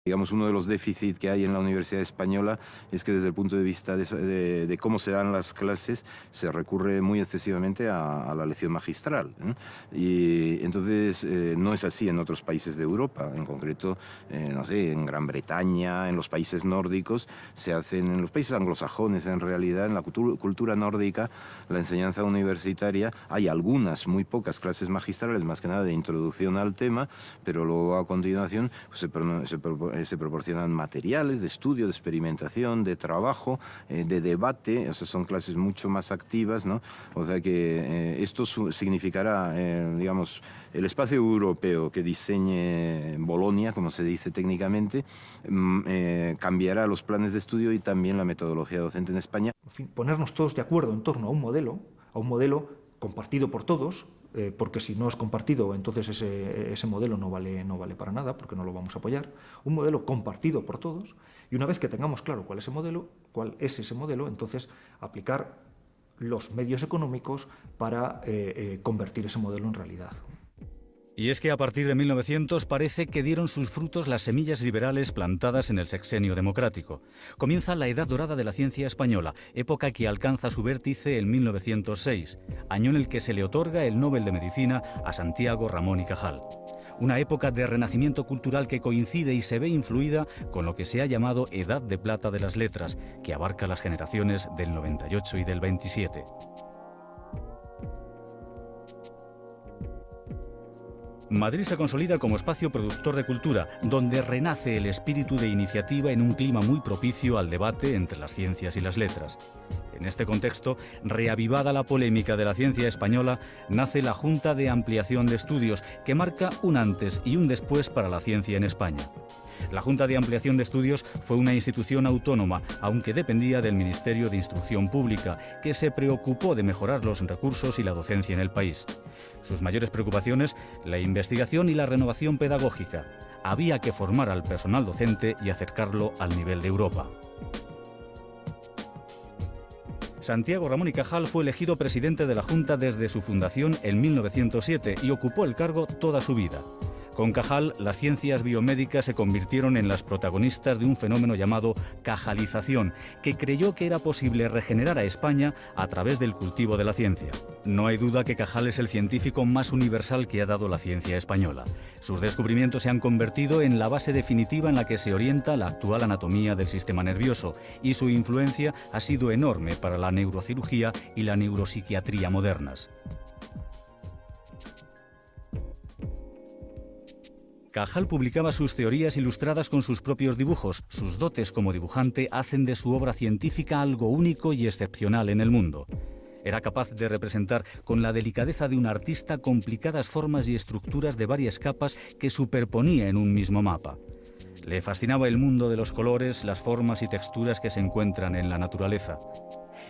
Digamos, uno de los déficits que hay en la Universidad Española es que desde el punto de vista de cómo se dan las clases se recurre muy excesivamente a la lección magistral, ¿eh? Y entonces no es así en otros países de Europa, en concreto, no sé, en Gran Bretaña, en los países nórdicos, se hacen, en los países anglosajones en realidad, en la cultura nórdica, la enseñanza universitaria, hay algunas, muy pocas clases magistrales, más que nada de introducción al tema, pero luego a continuación pues, se proporcionan materiales de estudio, de experimentación, de trabajo, de debate, o sea, son clases mucho más activas, ¿no? O sea que esto significará, digamos, el espacio europeo que diseñe Bolonia, como se dice técnicamente, cambiará los planes de estudio y también la metodología docente en España. En fin, ponernos todos de acuerdo en torno a un modelo compartido por todos, porque si no es compartido, entonces ese modelo no vale para nada, porque no lo vamos a apoyar. Un modelo compartido por todos, y una vez que tengamos claro cuál es ese modelo, entonces aplicar los medios económicos para convertir ese modelo en realidad. Y es que a partir de 1900 parece que dieron sus frutos las semillas liberales plantadas en el sexenio democrático. Comienza la Edad Dorada de la ciencia española, época que alcanza su vértice en 1906, año en el que se le otorga el Nobel de Medicina a Santiago Ramón y Cajal. Una época de renacimiento cultural que coincide y se ve influida con lo que se ha llamado Edad de Plata de las Letras, que abarca las generaciones del 98 y del 27. Madrid se consolida como espacio productor de cultura, donde renace el espíritu de iniciativa en un clima muy propicio al debate entre las ciencias y las letras. En este contexto, reavivada la polémica de la ciencia española, nace la Junta de Ampliación de Estudios, que marca un antes y un después para la ciencia en España. La Junta de Ampliación de Estudios fue una institución autónoma, aunque dependía del Ministerio de Instrucción Pública, que se preocupó de mejorar los recursos y la docencia en el país. Sus mayores preocupaciones, la investigación y la renovación pedagógica. Había que formar al personal docente y acercarlo al nivel de Europa. Santiago Ramón y Cajal fue elegido presidente de la Junta desde su fundación en 1907 y ocupó el cargo toda su vida. Con Cajal, las ciencias biomédicas se convirtieron en las protagonistas de un fenómeno llamado cajalización, que creyó que era posible regenerar a España a través del cultivo de la ciencia. No hay duda que Cajal es el científico más universal que ha dado la ciencia española. Sus descubrimientos se han convertido en la base definitiva en la que se orienta la actual anatomía del sistema nervioso, y su influencia ha sido enorme para la neurocirugía y la neuropsiquiatría modernas. Cajal publicaba sus teorías ilustradas con sus propios dibujos. Sus dotes como dibujante hacen de su obra científica algo único y excepcional en el mundo. Era capaz de representar con la delicadeza de un artista complicadas formas y estructuras de varias capas que superponía en un mismo mapa. Le fascinaba el mundo de los colores, las formas y texturas que se encuentran en la naturaleza.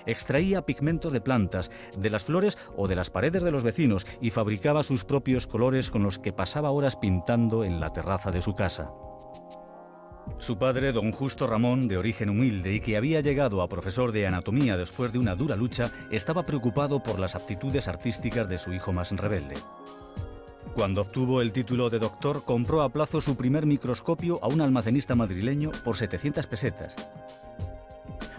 Extraía pigmentos de plantas, de las flores o de las paredes de los vecinos y fabricaba sus propios colores con los que pasaba horas pintando en la terraza de su casa. Su padre, don Justo Ramón, de origen humilde y que había llegado a profesor de anatomía después de una dura lucha, estaba preocupado por las aptitudes artísticas de su hijo más rebelde. Cuando obtuvo el título de doctor, compró a plazo su primer microscopio a un almacenista madrileño por 700 pesetas.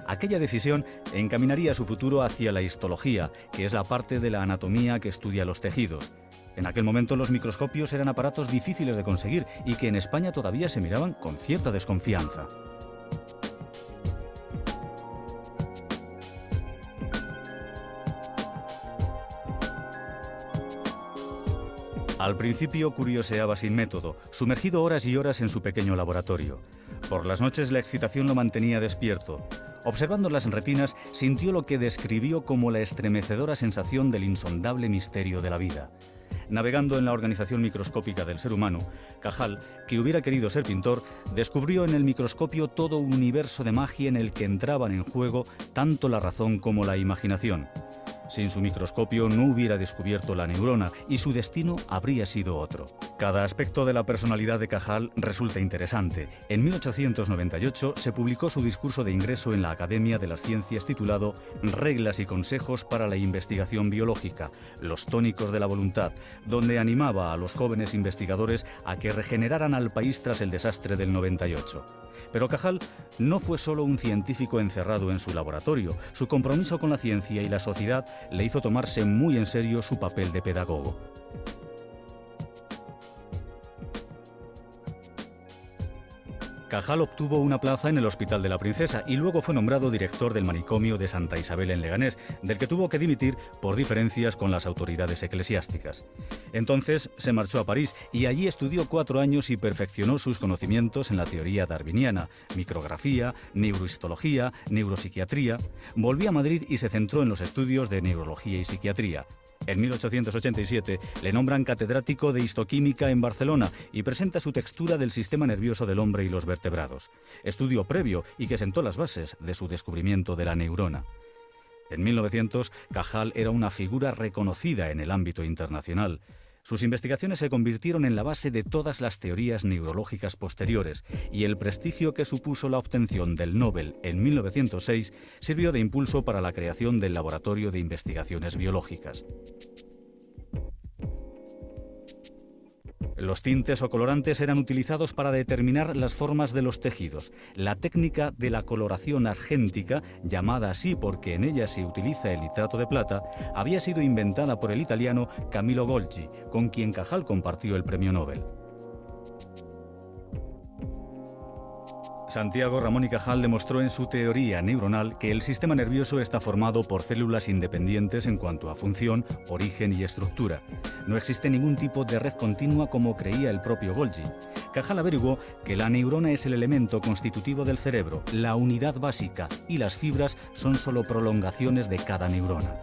Aquella decisión encaminaría su futuro hacia la histología, que es la parte de la anatomía que estudia los tejidos. En aquel momento los microscopios eran aparatos difíciles de conseguir y que en España todavía se miraban con cierta desconfianza. Al principio curioseaba sin método, sumergido horas y horas en su pequeño laboratorio. Por las noches la excitación lo mantenía despierto. Observando las retinas, sintió lo que describió como la estremecedora sensación del insondable misterio de la vida. Navegando en la organización microscópica del ser humano, Cajal, que hubiera querido ser pintor, descubrió en el microscopio todo un universo de magia en el que entraban en juego tanto la razón como la imaginación. Sin su microscopio no hubiera descubierto la neurona y su destino habría sido otro. Cada aspecto de la personalidad de Cajal resulta interesante. En 1898 se publicó su discurso de ingreso en la Academia de las Ciencias titulado Reglas y consejos para la investigación biológica, los tónicos de la voluntad, donde animaba a los jóvenes investigadores a que regeneraran al país tras el desastre del 98. Pero Cajal no fue solo un científico encerrado en su laboratorio. Su compromiso con la ciencia y la sociedad le hizo tomarse muy en serio su papel de pedagogo. Cajal obtuvo una plaza en el Hospital de la Princesa y luego fue nombrado director del manicomio de Santa Isabel en Leganés, del que tuvo que dimitir por diferencias con las autoridades eclesiásticas. Entonces se marchó a París y allí estudió 4 años y perfeccionó sus conocimientos en la teoría darwiniana, micrografía, neurohistología, neuropsiquiatría. Volvió a Madrid y se centró en los estudios de neurología y psiquiatría. En 1887 le nombran catedrático de histoquímica en Barcelona y presenta su textura del sistema nervioso del hombre y los vertebrados, estudio previo y que sentó las bases de su descubrimiento de la neurona. En 1900, Cajal era una figura reconocida en el ámbito internacional. Sus investigaciones se convirtieron en la base de todas las teorías neurológicas posteriores y el prestigio que supuso la obtención del Nobel en 1906 sirvió de impulso para la creación del Laboratorio de Investigaciones Biológicas. Los tintes o colorantes eran utilizados para determinar las formas de los tejidos. La técnica de la coloración argéntica, llamada así porque en ella se utiliza el nitrato de plata, había sido inventada por el italiano Camillo Golgi, con quien Cajal compartió el premio Nobel. Santiago Ramón y Cajal demostró en su teoría neuronal que el sistema nervioso está formado por células independientes en cuanto a función, origen y estructura. No existe ningún tipo de red continua como creía el propio Golgi. Cajal averiguó que la neurona es el elemento constitutivo del cerebro, la unidad básica, y las fibras son solo prolongaciones de cada neurona.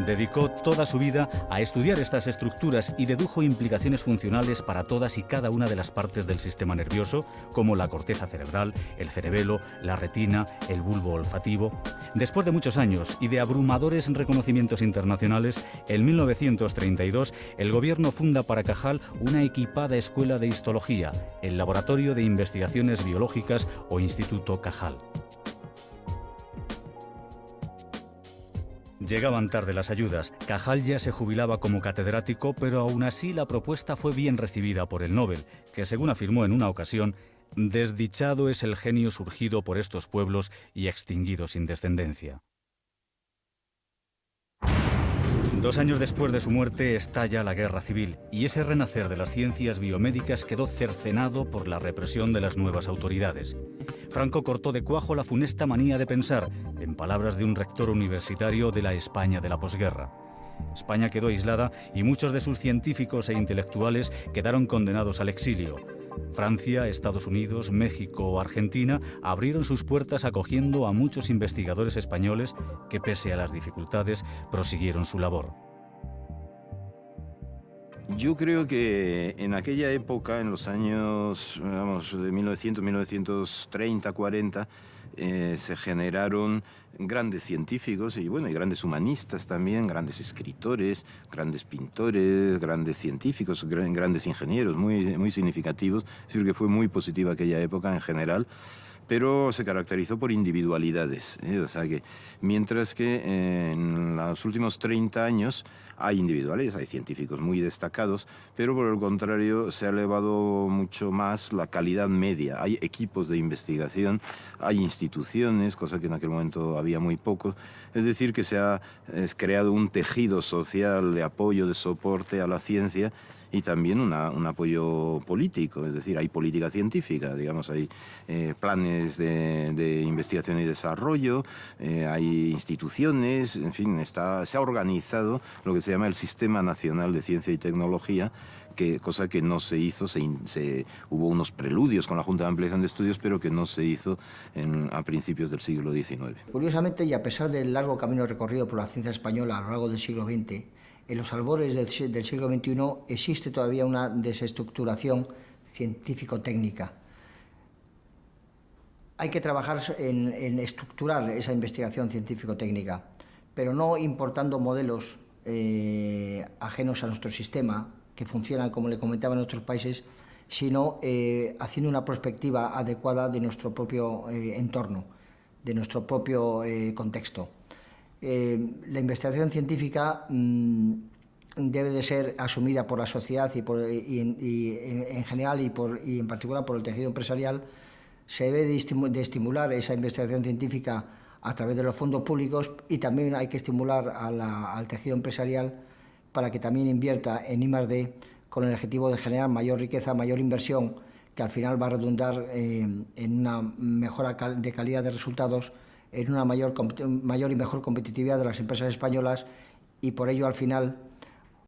Dedicó toda su vida a estudiar estas estructuras y dedujo implicaciones funcionales para todas y cada una de las partes del sistema nervioso, como la corteza cerebral, el cerebelo, la retina, el bulbo olfativo. Después de muchos años y de abrumadores reconocimientos internacionales, en 1932 el gobierno funda para Cajal una equipada escuela de histología, el Laboratorio de Investigaciones Biológicas o Instituto Cajal. Llegaban tarde las ayudas. Cajal ya se jubilaba como catedrático, pero aún así la propuesta fue bien recibida por el Nobel, que según afirmó en una ocasión, desdichado es el genio surgido por estos pueblos y extinguido sin descendencia. 2 años después de su muerte estalla la guerra civil y ese renacer de las ciencias biomédicas quedó cercenado por la represión de las nuevas autoridades. Franco cortó de cuajo la funesta manía de pensar, en palabras de un rector universitario de la España de la posguerra. España quedó aislada y muchos de sus científicos e intelectuales quedaron condenados al exilio. Francia, Estados Unidos, México o Argentina abrieron sus puertas acogiendo a muchos investigadores españoles que, pese a las dificultades, prosiguieron su labor. Yo creo que en aquella época, en los años de 1900, 1930, 40, se generaron grandes científicos y grandes humanistas también, grandes escritores, grandes pintores, grandes científicos, grandes ingenieros, muy significativos. Es decir, que fue muy positiva aquella época en general, pero se caracterizó por individualidades. O sea que, mientras que en los últimos 30 años hay individuales, hay científicos muy destacados, pero por el contrario se ha elevado mucho más la calidad media. Hay equipos de investigación, hay instituciones, cosa que en aquel momento había muy poco. Es decir, que se ha creado un tejido social de apoyo, de soporte a la ciencia, y también un apoyo político, es decir, hay política científica, digamos, hay planes de investigación y desarrollo, hay instituciones, en fin, se ha organizado lo que se llama el Sistema Nacional de Ciencia y Tecnología, cosa que no se hizo, hubo unos preludios con la Junta de Ampliación de Estudios, pero que no se hizo a principios del siglo XIX. Curiosamente, y a pesar del largo camino recorrido por la ciencia española a lo largo del siglo XX, en los albores del siglo XXI existe todavía una desestructuración científico-técnica. hay que trabajar en estructurar esa investigación científico-técnica, pero no importando modelos ajenos a nuestro sistema, que funcionan, como le comentaba, en otros países, sino haciendo una perspectiva adecuada de nuestro propio entorno, de nuestro propio contexto. La investigación científica debe de ser asumida por la sociedad y en general y en particular por el tejido empresarial. Se debe de estimular esa investigación científica a través de los fondos públicos, y también hay que estimular al tejido empresarial para que también invierta en I+D con el objetivo de generar mayor riqueza, mayor inversión, que al final va a redundar en una mejora de calidad de resultados, en una mayor y mejor competitividad de las empresas españolas, y por ello al final